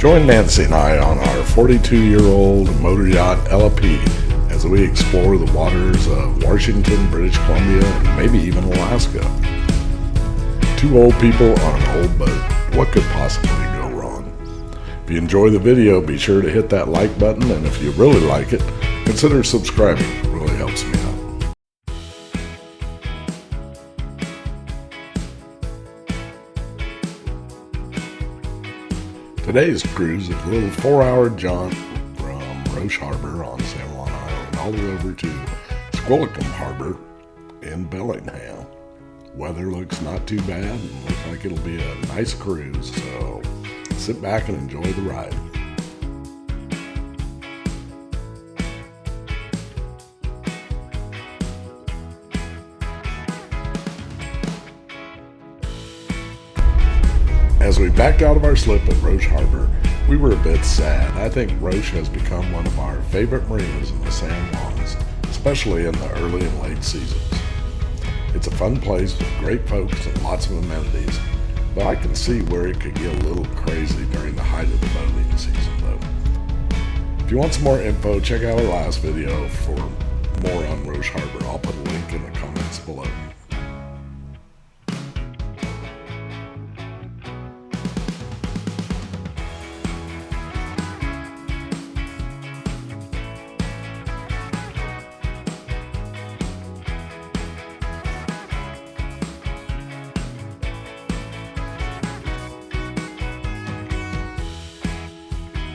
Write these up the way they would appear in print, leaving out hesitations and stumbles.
Join Nancy and I on our 42-year-old motor yacht LP as we explore the waters of Washington, British Columbia, and maybe even Alaska. Two old people on an old boat. What could possibly go wrong? If you enjoy the video, be sure to hit that like button, and if you really like it, consider subscribing. It really helps me out. Today's cruise is a little 4-hour jaunt from Roche Harbor on San Juan Island all the way over to Squalicum Harbor in Bellingham. Weather looks not too bad and looks like it'll be a nice cruise, so sit back and enjoy the ride. As we backed out of our slip at Roche Harbor, we were a bit sad. I think Roche has become one of our favorite marinas in the San Juans, especially in the early and late seasons. It's a fun place with great folks and lots of amenities, but I can see where it could get a little crazy during the height of the boating season though. If you want some more info, check out our last video for more on Roche Harbor. I'll put a link in the comments below.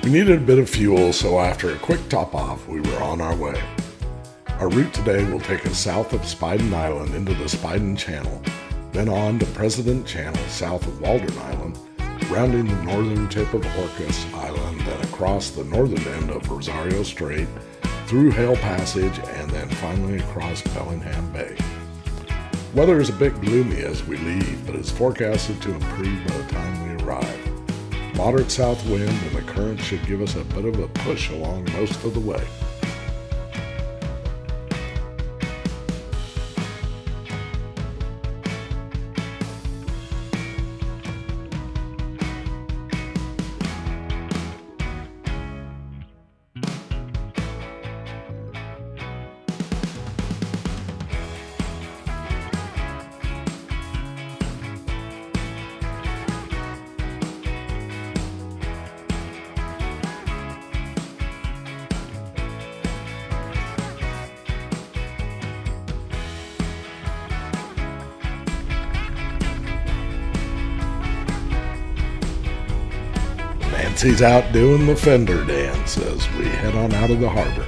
We needed a bit of fuel, so after a quick top off, we were on our way. Our route today will take us south of Spiden Island into the Spiden Channel, then on to President Channel south of Waldron Island, rounding the northern tip of Orcas Island, then across the northern end of Rosario Strait, through Hale Passage, and then finally across Bellingham Bay. Weather is a bit gloomy as we leave, but is forecasted to improve by the time we arrive. Moderate south wind and the current should give us a bit of a push along most of the way. Nancy's out doing the fender dance as we head on out of the harbor.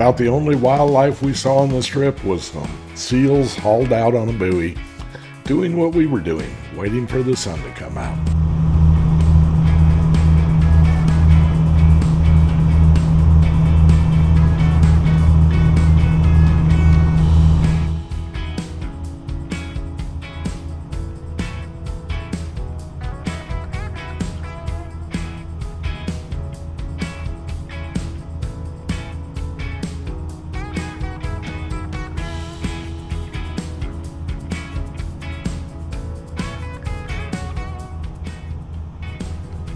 About the only wildlife we saw on this trip was some seals hauled out on a buoy, doing what we were doing, waiting for the sun to come out.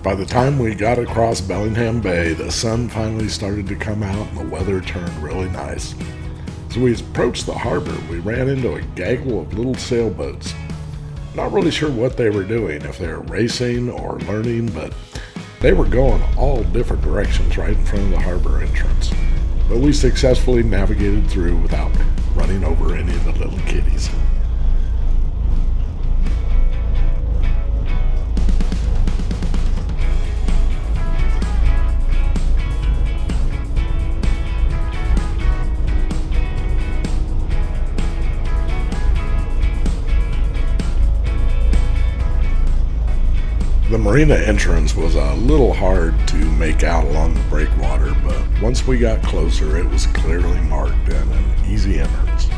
By the time we got across Bellingham Bay, the sun finally started to come out and the weather turned really nice. As we approached the harbor, we ran into a gaggle of little sailboats. Not really sure what they were doing, if they were racing or learning, but they were going all different directions right in front of the harbor entrance. But we successfully navigated through without running over any of the little kiddies. The marina entrance was a little hard to make out along the breakwater, but once we got closer, it was clearly marked and an easy entrance.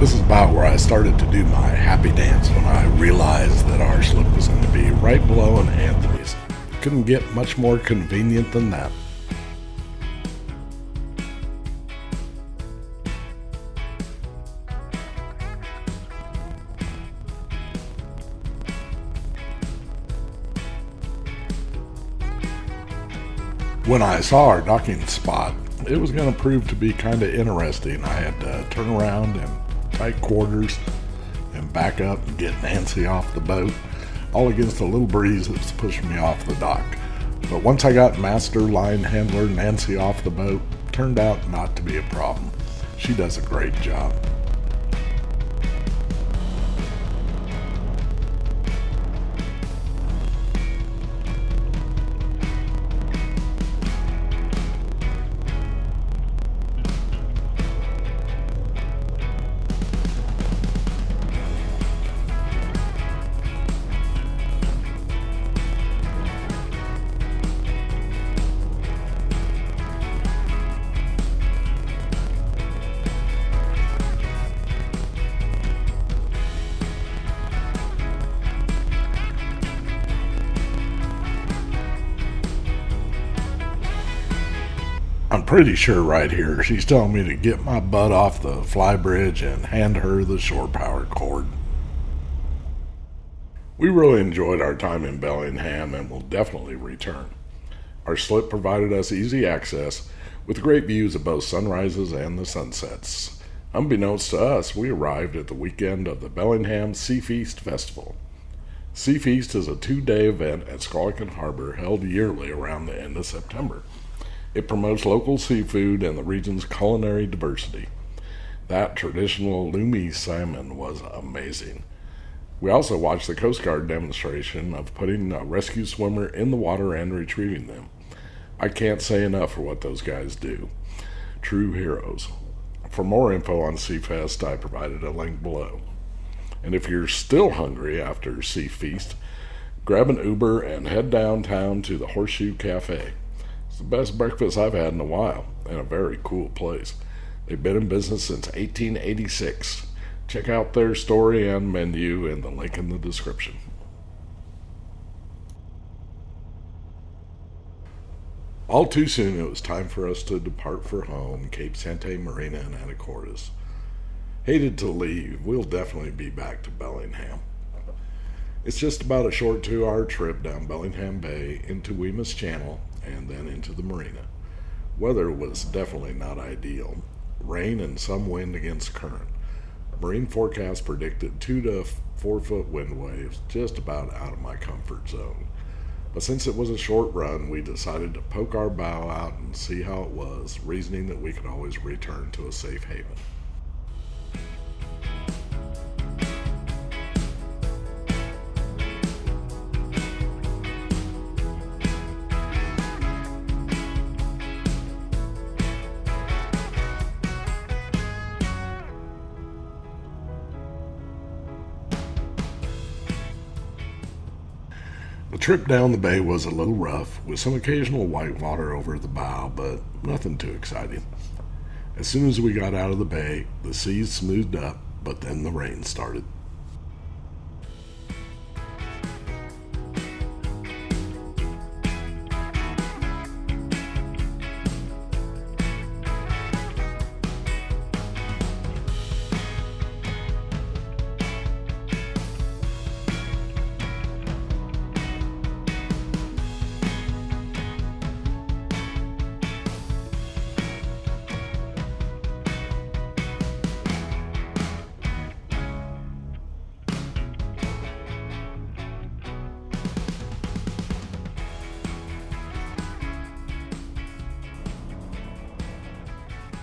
This is about where I started to do my happy dance when I realized that our slip was going to be right below an Anthony's. Couldn't get much more convenient than that. When I saw our docking spot, it was going to prove to be kind of interesting. I had to turn around in tight quarters and back up and get Nancy off the boat, all against a little breeze that was pushing me off the dock. But once I got master line handler Nancy off the boat, turned out not to be a problem. She does a great job. I'm pretty sure right here she's telling me to get my butt off the flybridge and hand her the shore power cord. We really enjoyed our time in Bellingham and will definitely return. Our slip provided us easy access with great views of both sunrises and the sunsets. Unbeknownst to us, we arrived at the weekend of the Bellingham SeaFeast Festival. SeaFeast is a 2-day event at Squalicum Harbor held yearly around the end of September. It promotes local seafood and the region's culinary diversity. That traditional lumi salmon was amazing. We also watched the Coast Guard demonstration of putting a rescue swimmer in the water and retrieving them. I can't say enough for what those guys do. True heroes. For more info on SeaFest, I provided a link below. And if you're still hungry after SeaFeast, Grab an Uber and head downtown to the Horseshoe Cafe. It's the best breakfast I've had in a while, and a very cool place. They've been in business since 1886. Check out their story and menu in the link in the description. All too soon, it was time for us to depart for home, Cape Sante Marina and Anacortes. Hated to leave. We'll definitely be back to Bellingham. It's just about a short 2-hour trip down Bellingham Bay into Weymouth Channel and then into the marina. Weather was definitely not ideal. Rain and some wind against current. Marine forecast predicted 2 to 4 foot wind waves, just about out of my comfort zone. But since it was a short run, we decided to poke our bow out and see how it was, reasoning that we could always return to a safe haven. The trip down the bay was a little rough, with some occasional white water over the bow, but nothing too exciting. As soon as we got out of the bay, the seas smoothed up, but then the rain started.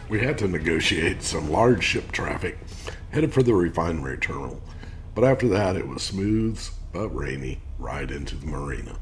We had to negotiate some large ship traffic headed for the refinery terminal, but after that it was smooth but rainy right into the marina.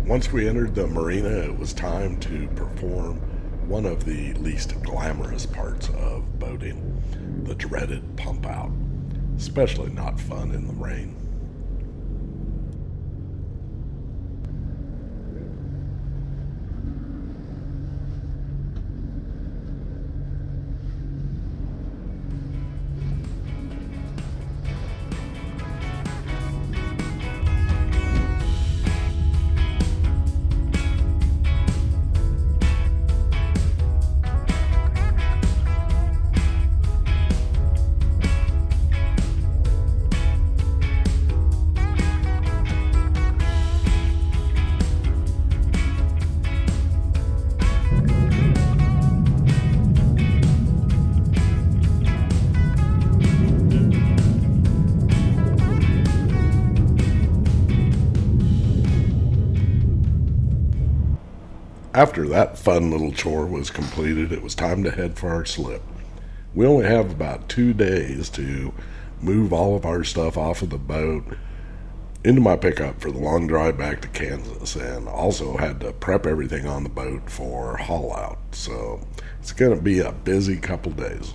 Once we entered the marina, it was time to perform one of the least glamorous parts of boating, the dreaded pump out. Especially not fun in the rain. After that fun little chore was completed, it was time to head for our slip. We only have about 2 days to move all of our stuff off of the boat into my pickup for the long drive back to Kansas, and also had to prep everything on the boat for haul out. So it's going to be a busy couple days.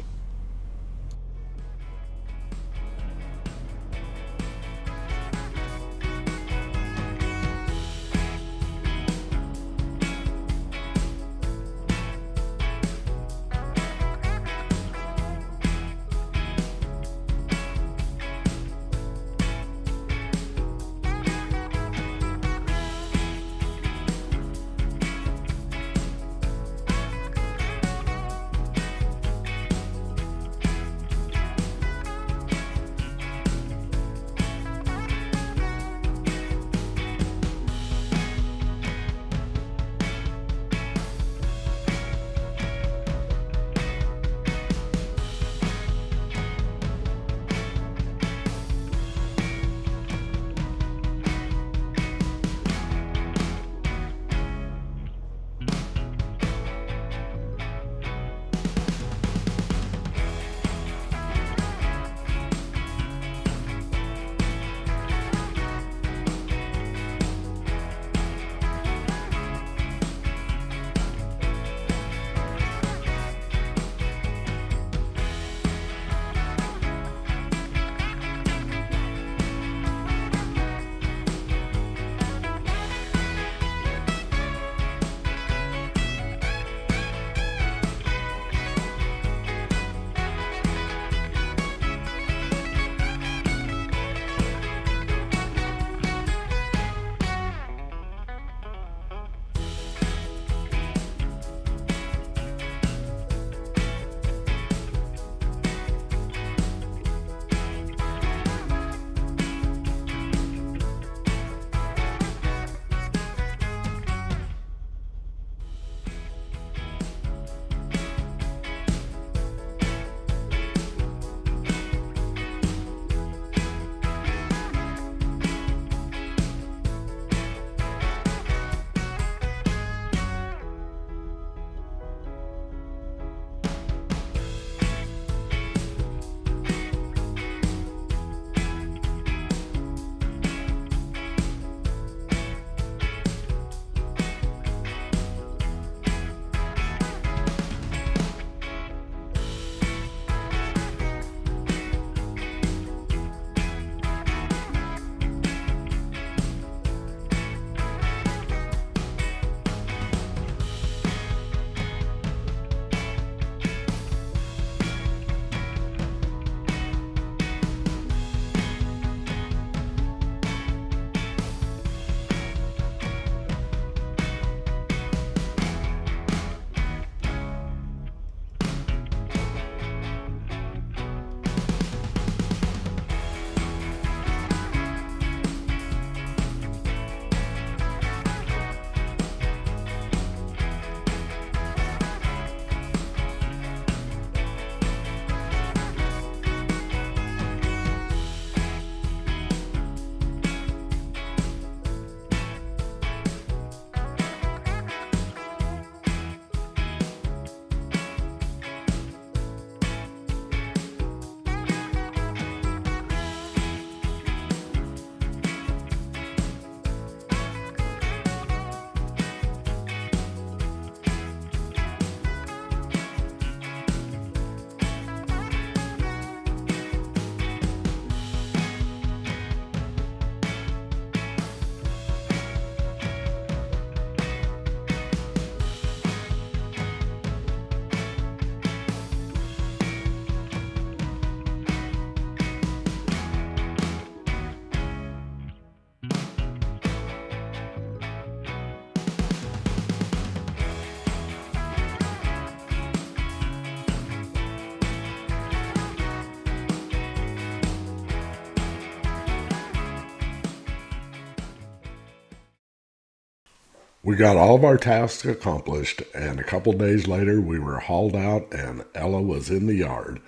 We got all of our tasks accomplished, and a couple days later we were hauled out and Ella was in the yard.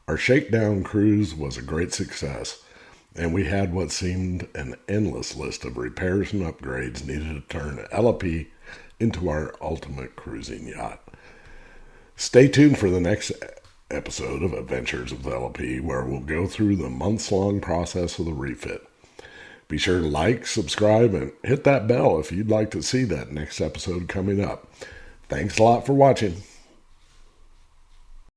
Our shakedown cruise was a great success, and we had what seemed an endless list of repairs and upgrades needed to turn Ella P into our ultimate cruising yacht. Stay tuned for the next episode of Adventures of LP, where we'll go through the months-long process of the refit. Be sure to like, subscribe, and hit that bell if you'd like to see that next episode coming up. Thanks a lot for watching.